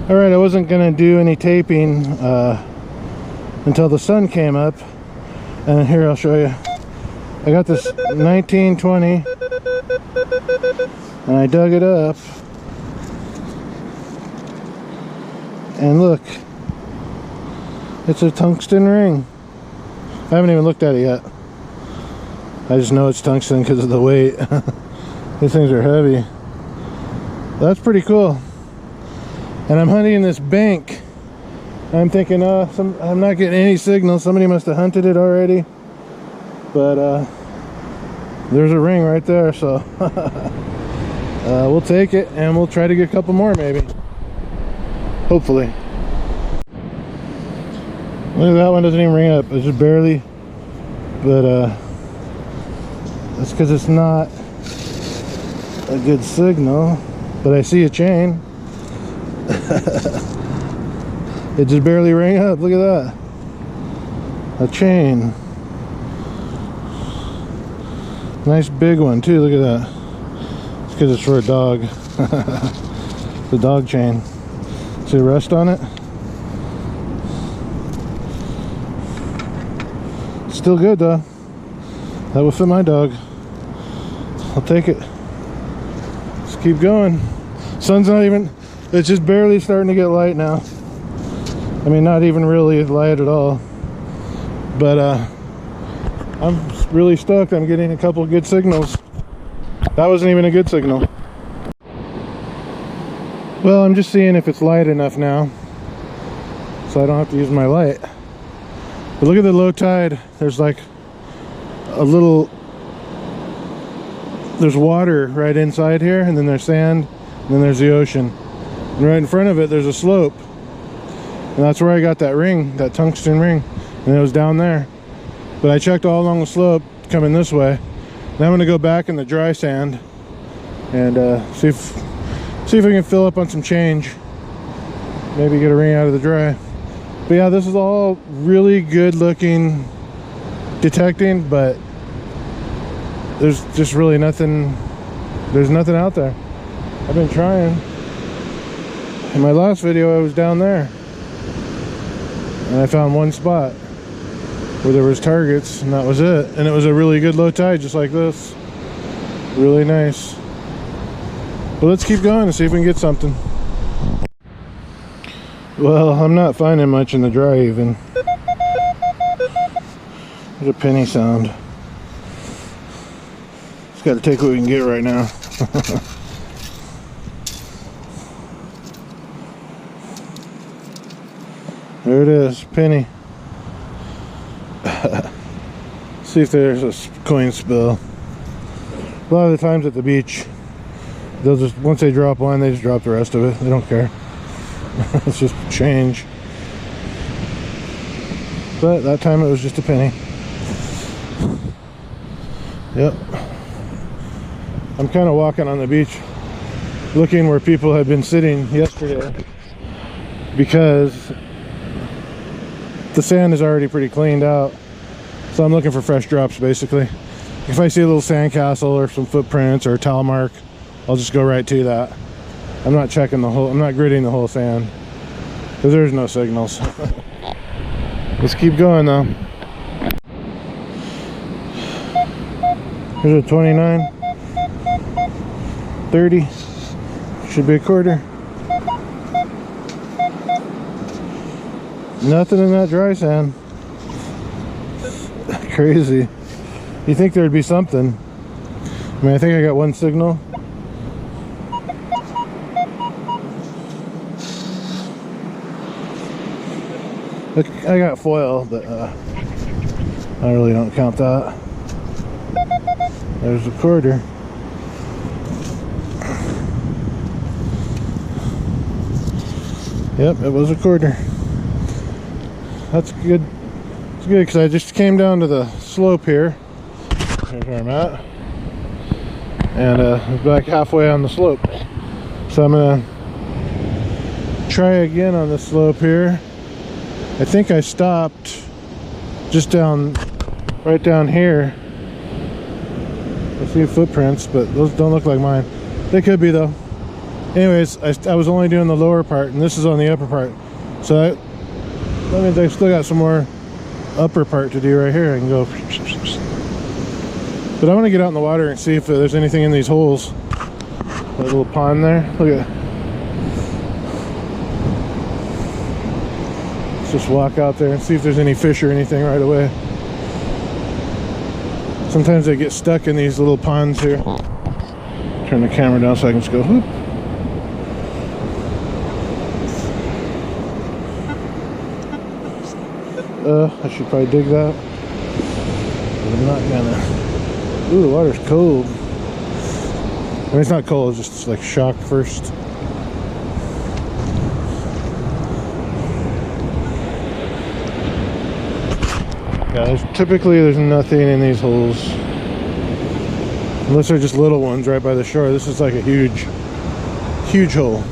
Alright, I wasn't gonna do any taping until the sun came up, and here I'll show you. I got this 1920 and I dug it up, and look, it's a tungsten ring. I haven't even looked at it yet. I just know it's tungsten because of the weight. These things are heavy. That's pretty cool. And I'm hunting this bank. I'm thinking, I'm not getting any signal. Somebody must have hunted it already. But there's a ring right there, so we'll take it and we'll try to get a couple more, maybe. Hopefully. Look at that one, doesn't even ring up. It's just barely. But that's because it's not a good signal. But I see a chain. It just barely rang up. Look at that. A chain. Nice big one too. Look at that. It's because it's for a dog. The dog chain. See the rust on it? Still good though. That will fit my dog. I'll take it. Let's keep going. Sun's not even, it's just barely starting to get light now. I mean, not even really light at all. But I'm really stoked. I'm getting a couple of good signals. That wasn't even a good signal. Well, I'm just seeing if it's light enough now, so I don't have to use my light. But look at the low tide. There's like a little, there's water right inside here, and then there's sand, and then there's the ocean. And right in front of it, there's a slope. And that's where I got that ring, that tungsten ring. And it was down there. But I checked all along the slope, coming this way. Now I'm gonna go back in the dry sand and see if I can fill up on some change. Maybe get a ring out of the dry. But yeah, this is all really good looking detecting, but there's just really nothing, there's nothing out there. I've been trying. In my last video I was down there and I found one spot where there was targets, and that was it. And it was a really good low tide, just like this. Really nice. But let's keep going and see if we can get something. Well, I'm not finding much in the dry even. There's a penny sound. Just got to take what we can get right now. There it is, penny. See if there's a coin spill. A lot of the times at the beach, they'll just, once they drop one, they just drop the rest of it. They don't care. It's just change. But that time it was just a penny. Yep. I'm kind of walking on the beach looking where people had been sitting yesterday, because the sand is already pretty cleaned out. So I'm looking for fresh drops basically. If I see a little sandcastle or some footprints or a towel mark, I'll just go right to that. I'm not checking the whole, I'm not gridding the whole sand, because there's no signals. Let's keep going though. Here's a 29, 30, should be a quarter. Nothing in that dry sand. Crazy. You think there'd be something. I mean, I think I got one signal. Look, I got foil, but I really don't count that. There's a quarter. Yep, it was a quarter. That's good. It's good because I just came down to the slope here. Here's where I'm at. And I'm back halfway on the slope. So I'm gonna try again on the slope here. I think I stopped just down, right down here. I see footprints, but those don't look like mine. They could be though. Anyways, I was only doing the lower part, and this is on the upper part. So that means I still got some more upper part to do right here. I can go. But I want to get out in the water and see if there's anything in these holes. That little pond there. Look at it. Let's just walk out there and see if there's any fish or anything right away. Sometimes they get stuck in these little ponds here. Turn the camera down so I can just go whoop. I should probably dig that. But I'm not gonna. Ooh, the water's cold. I mean, it's not cold, it's just like shock first. Yeah, there's nothing in these holes. Unless they're just little ones right by the shore. This is like a huge hole.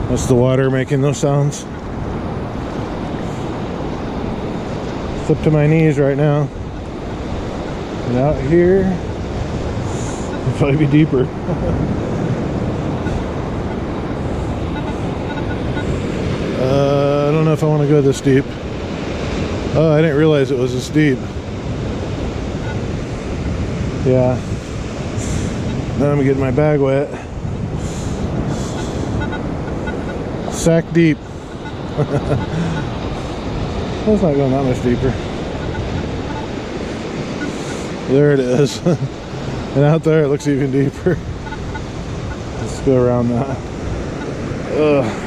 That's the water making those sounds. It's up to my knees right now. And out here, it'll probably be deeper. I don't know if I want to go this deep. Oh, I didn't realize it was this deep. Yeah. Now I'm getting my bag wet. Sack deep. Well, it's not going that much deeper. There it is. And out there it looks even deeper. Let's go around that. Ugh.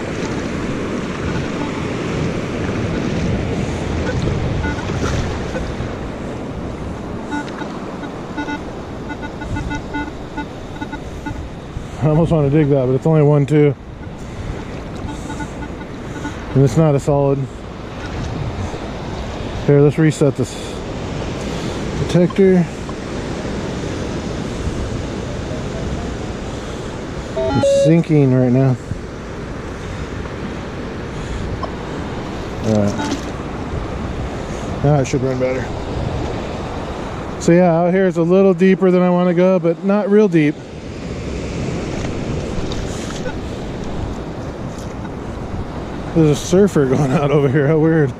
I almost want to dig that, but it's only 1-2. And it's not a solid. Here, let's reset this detector. It's sinking right now. Alright. Now it should run better. So yeah, out here it's a little deeper than I want to go, but not real deep. There's a surfer going out over here, how weird.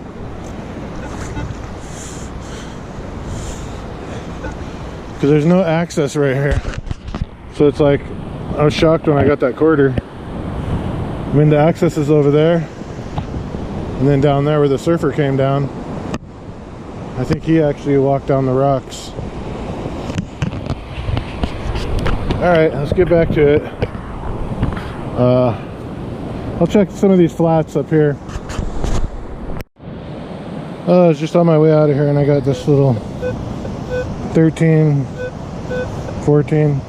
Because there's no access right here. So it's like, I was shocked when I got that quarter. I mean, the access is over there. And then down there where the surfer came down, I think he actually walked down the rocks. Alright, let's get back to it. I'll check some of these flats up here. I was just on my way out of here and I got this little 13, 14.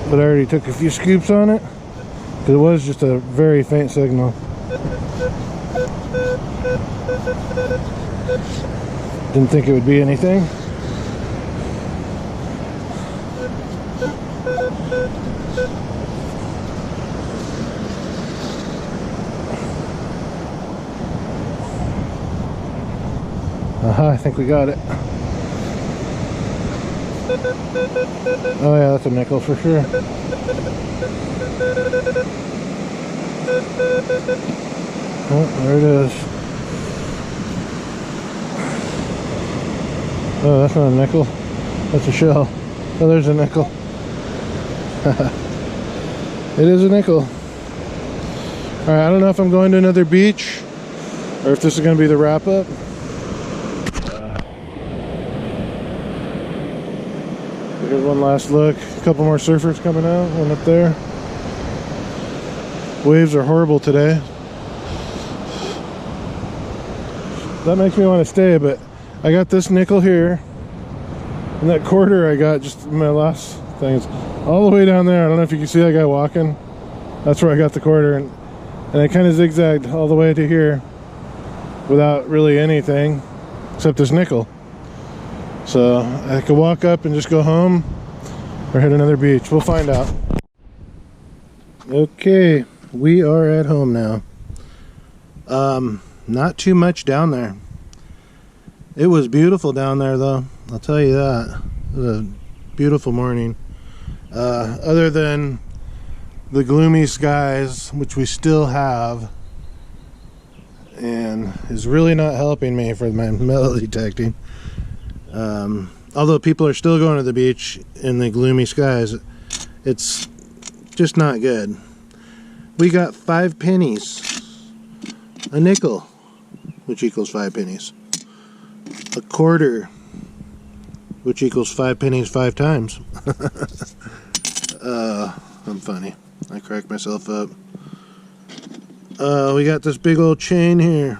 But I already took a few scoops on it. Because it was just a very faint signal. Didn't think it would be anything. I think we got it. Oh yeah, that's a nickel for sure. Oh, there it is. Oh, that's not a nickel. That's a shell. Oh, there's a nickel. It is a nickel. Alright, I don't know if I'm going to another beach or if this is going to be the wrap up. Here's one last look. A couple more surfers coming out. One up there. Waves are horrible today. That makes me want to stay, but I got this nickel here. And that quarter I got just my last thing is all the way down there. I don't know if you can see that guy walking. That's where I got the quarter. And I kind of zigzagged all the way to here without really anything except this nickel. So I could walk up and just go home or hit another beach. We'll find out. Okay, we are at home now. Not too much down there. It was beautiful down there though, I'll tell you that. a beautiful morning. Other than the gloomy skies, which we still have, and is really not helping me for my metal detecting. Although people are still going to the beach in the gloomy skies, it's just not good. We got 5 pennies, a nickel, which equals 5 pennies, a quarter, which equals 5 pennies 5 times. I'm funny. I crack myself up. We got this big old chain here.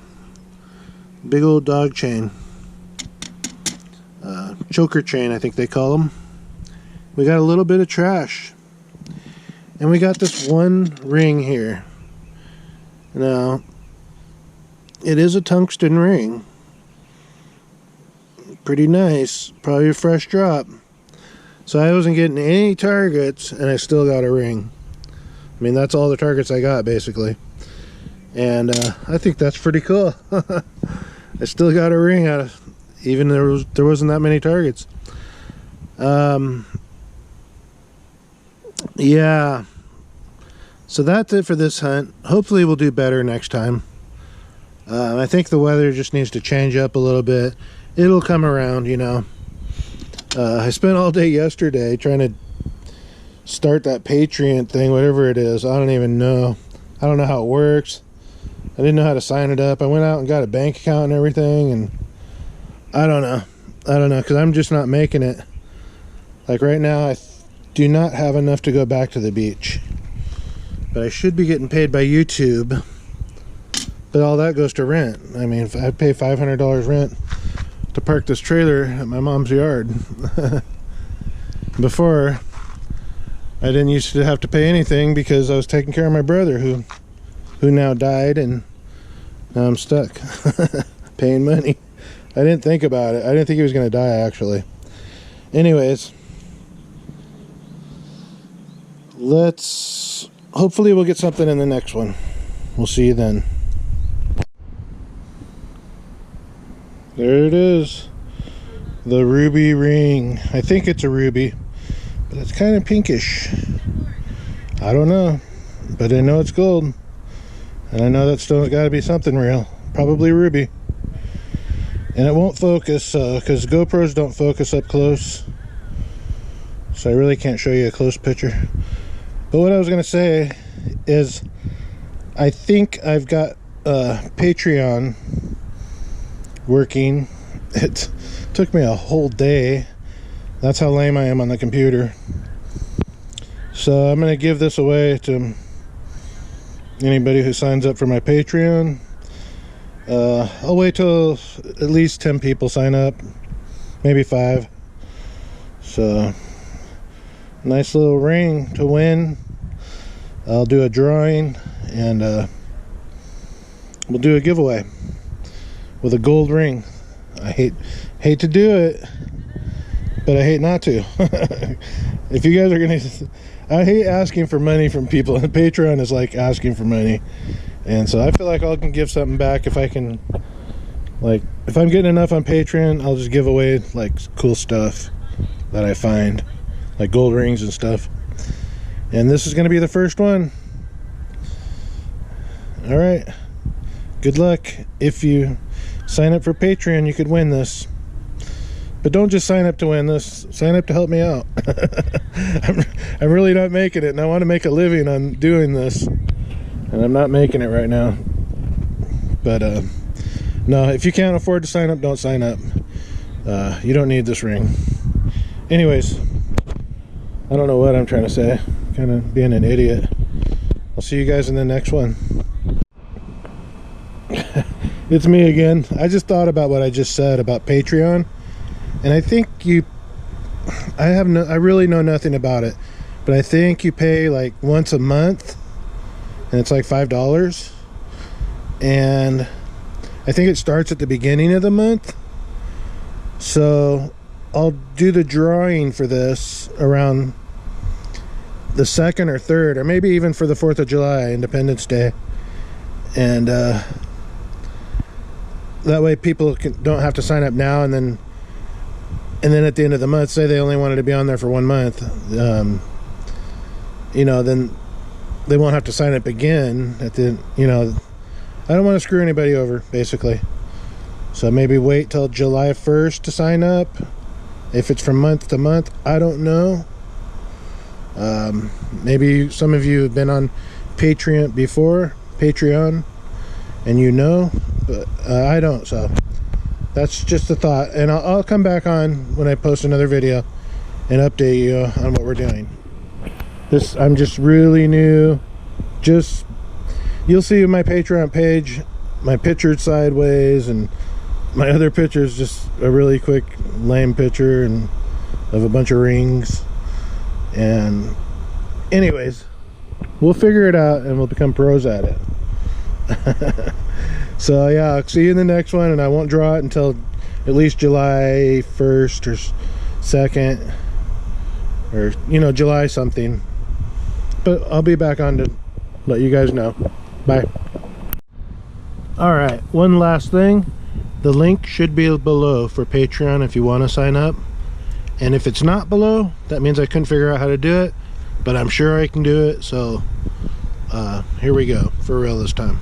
Big old dog chain. Choker chain, I think they call them. We got a little bit of trash. And we got this one ring here. Now, it is a tungsten ring. Pretty nice. Probably a fresh drop. So I wasn't getting any targets, and I still got a ring. I mean, that's all the targets I got, basically. And I think that's pretty cool. I still got a ring out of, even there wasn't that many targets. Yeah. So that's it for this hunt. Hopefully we'll do better next time. I think the weather just needs to change up a little bit. It'll come around, you know. I spent all day yesterday trying to start that Patreon thing, whatever it is. I don't even know. I don't know how it works. I didn't know how to sign it up. I went out and got a bank account and everything, and I don't know. Because I'm just not making it. Like right now, I do not have enough to go back to the beach. But I should be getting paid by YouTube. But all that goes to rent. I mean, if I pay $500 rent to park this trailer at my mom's yard. Before, I didn't used to have to pay anything because I was taking care of my brother who now died, and now I'm stuck paying money. I didn't think about it. I didn't think he was going to die, actually. Anyways, hopefully we'll get something in the next one. We'll see you then. There it is. The ruby ring. I think it's a ruby, but it's kind of pinkish. I don't know, but I know it's gold. And I know that's still got to be something real. Probably ruby. And it won't focus, because GoPros don't focus up close. So I really can't show you a close picture. But what I was going to say is, I think I've got Patreon working. It took me a whole day. That's how lame I am on the computer. So I'm going to give this away to anybody who signs up for my Patreon. I'll wait till at least 10 people sign up, maybe 5. So nice little ring to win. I'll do a drawing, and we'll do a giveaway with a gold ring. I hate to do it, but I hate not to. If you guys are gonna, I hate asking for money from people, and Patreon is like asking for money, and so I feel like I can give something back if I can. Like, if I'm getting enough on Patreon, I'll just give away like cool stuff that I find, like gold rings and stuff. And this is going to be the first one. All right, good luck. If you sign up for Patreon, you could win this. But don't just sign up to win this. Sign up to help me out. I'm really not making it, and I want to make a living on doing this, and I'm not making it right now. But no, if you can't afford to sign up, don't sign up. You don't need this ring. Anyways, I don't know what I'm trying to say. Kind of being an idiot. I'll see you guys in the next one. It's me again. I just thought about what I just said about Patreon, and I think I really know nothing about it, but I think you pay like once a month, and it's like $5, and I think it starts at the beginning of the month. So I'll do the drawing for this around the 2nd or 3rd, or maybe even for the 4th of July, Independence Day, and that way people don't have to sign up now and then and then at the end of the month, say they only wanted to be on there for 1 month, you know, then they won't have to sign up again at the, you know, I don't want to screw anybody over, basically. So maybe wait till July 1st to sign up. If it's from month to month, I don't know. Maybe some of you have been on Patreon before, and you know, but I don't, so that's just a thought. And I'll come back on when I post another video and update you on what we're doing. I'm just really new. You'll see my Patreon page, my pictured sideways, and my other picture is just a really quick lame picture and of a bunch of rings. And anyways, we'll figure it out and we'll become pros at it. So yeah, I'll see you in the next one, and I won't draw it until at least July 1st or 2nd, or you know, July something. But I'll be back on to let you guys know. Bye. Alright, one last thing. The link should be below for Patreon if you want to sign up. And if it's not below, that means I couldn't figure out how to do it. But I'm sure I can do it, so here we go, for real this time.